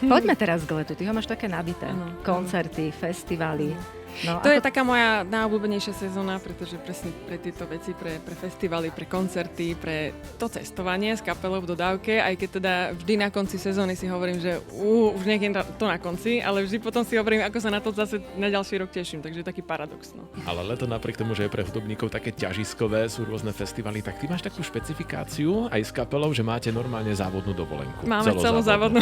Poďme teraz k letu. Ty ho máš také nabité. Koncerty, festivaly. No, to je taká moja najobľúbenejšia sezóna, pretože presne pre tieto veci, pre festivaly, pre koncerty, pre to cestovanie s kapelou v dodávke, aj keď teda vždy na konci sezóny si hovorím, že už niekým to na konci, ale vždy potom si hovorím, ako sa na to zase na ďalší rok teším, takže je taký paradox. No. Ale leto napriek tomu, že je pre hudobníkov také ťažiskové, sú rôzne festivaly, tak ty máš takú špecifikáciu aj s kapelou, že máte normálne závodnú dovolenku. Máme celú závodnú.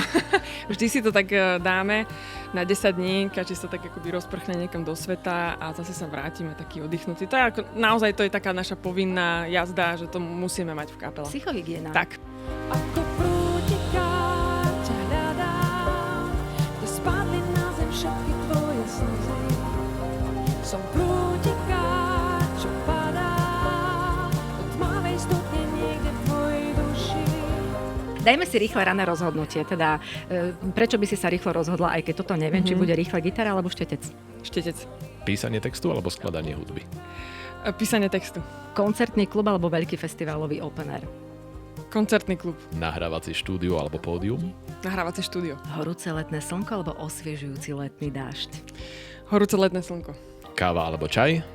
Vždy si to tak dáme na 10 dní, každý sa tak akoby rozprchne niekam do sveta a zase sa vrátime taký oddychnutý. To je ako, naozaj to je taká naša povinná jazda, že to musíme mať v kapele. Psychohygiena. Tak. Ako prútika ťa hľadám, kde spadli na zem všetky tvoje slzy. Som prútika, čo padá do tmavej studne niekde v tvojej duši. Dajme si rýchle rané rozhodnutie. Teda, prečo by si sa rýchlo rozhodla, aj keď toto neviem, či bude rýchle gitara alebo štetec? Štetec. Písanie textu alebo skladanie hudby? Písanie textu. Koncertný klub alebo veľký festivalový open air? Koncertný klub. Nahrávacie štúdio alebo pódium? Nahrávacie štúdio. Horúce letné slnko alebo osviežujúci letný dážď? Horúce letné slnko. Káva alebo čaj?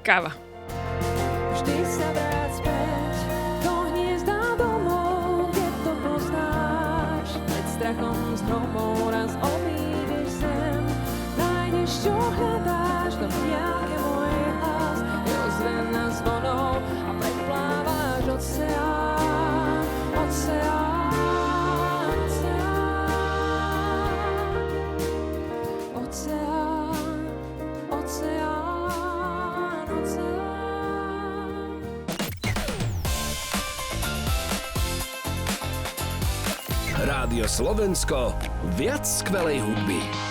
Káva. Vždy sa vráť späť do hniezda domov, kde to poznáš. Pred strachom s hromou raz obídeš zem. Nájdeš, čo hľadáš, no nejaké môj hlas je ozvená zvonou a preplávaš oceán, oceán, oceán, oceán, oceán, oceán. Rádio Slovensko, viac skvelej hudby.